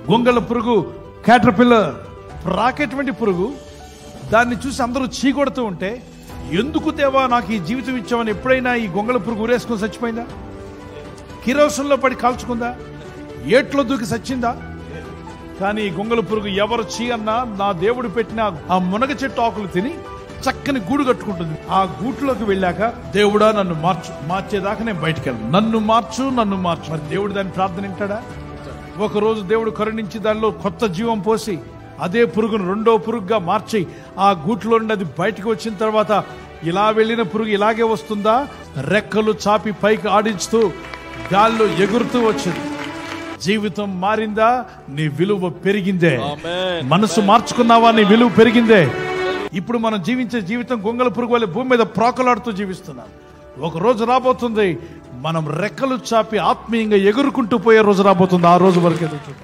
గొంగళ పురుగు, క్యాటర్పిల్లర్, రాకేటువంటి పురుగు. దాన్ని చూసి అందరూ చీకొడుతూ ఉంటే, ఎందుకు దేవా నాకు ఈ జీవితం ఇచ్చామని ఎప్పుడైనా ఈ గొంగళ పురుగు ఊరేసుకొని చచ్చిపోయిందా? కిరోసంలో పడి కాల్చుకుందా? ఏట్లో దూకి చచ్చిందా? కానీ ఈ గొంగళ పురుగు ఎవరు చీ అన్నా నా దేవుడు పెట్టిన ఆ మునగ చెట్టు ఆకులు తిని చక్కని గూడు కట్టుకుంటుంది. ఆ గూట్లోకి వెళ్ళాక, దేవుడా నన్ను మార్చు, మార్చేదాకా నేను బయటికి వెళ్ళను, నన్ను మార్చు. మరి దేవుడు దాని ప్రార్థన వింటాడా? ఒకరోజు దేవుడు కరుణించి దానిలో కొత్త జీవం పోసి అదే పురుగును రెండో పురుగుగా మార్చి ఆ గూట్లో నుండి అది బయటకు వచ్చిన తర్వాత, ఇలా వెళ్ళిన పురుగు ఇలాగే వస్తుందా? రెక్కలు చాపి పైకి ఆడించుతూ గాల్లో ఎగురుతూ వచ్చింది. జీవితం మారిందా? నీ విలువ పెరిగిందే. మనసు మార్చుకున్నావా? నీ విలువ పెరిగిందే. ఇప్పుడు మనం జీవించే జీవితం గొంగళ పురుగు వల్ల భూమి మీద ప్రాకులాడుతూ జీవిస్తున్నాం. ఒక రోజు రాబోతుంది, మనం రెక్కలు చాపి ఆత్మీయంగా ఎగురుకుంటూ పోయే రోజు రాబోతుంది. ఆ రోజు వరకు ఎదుగుతుంది.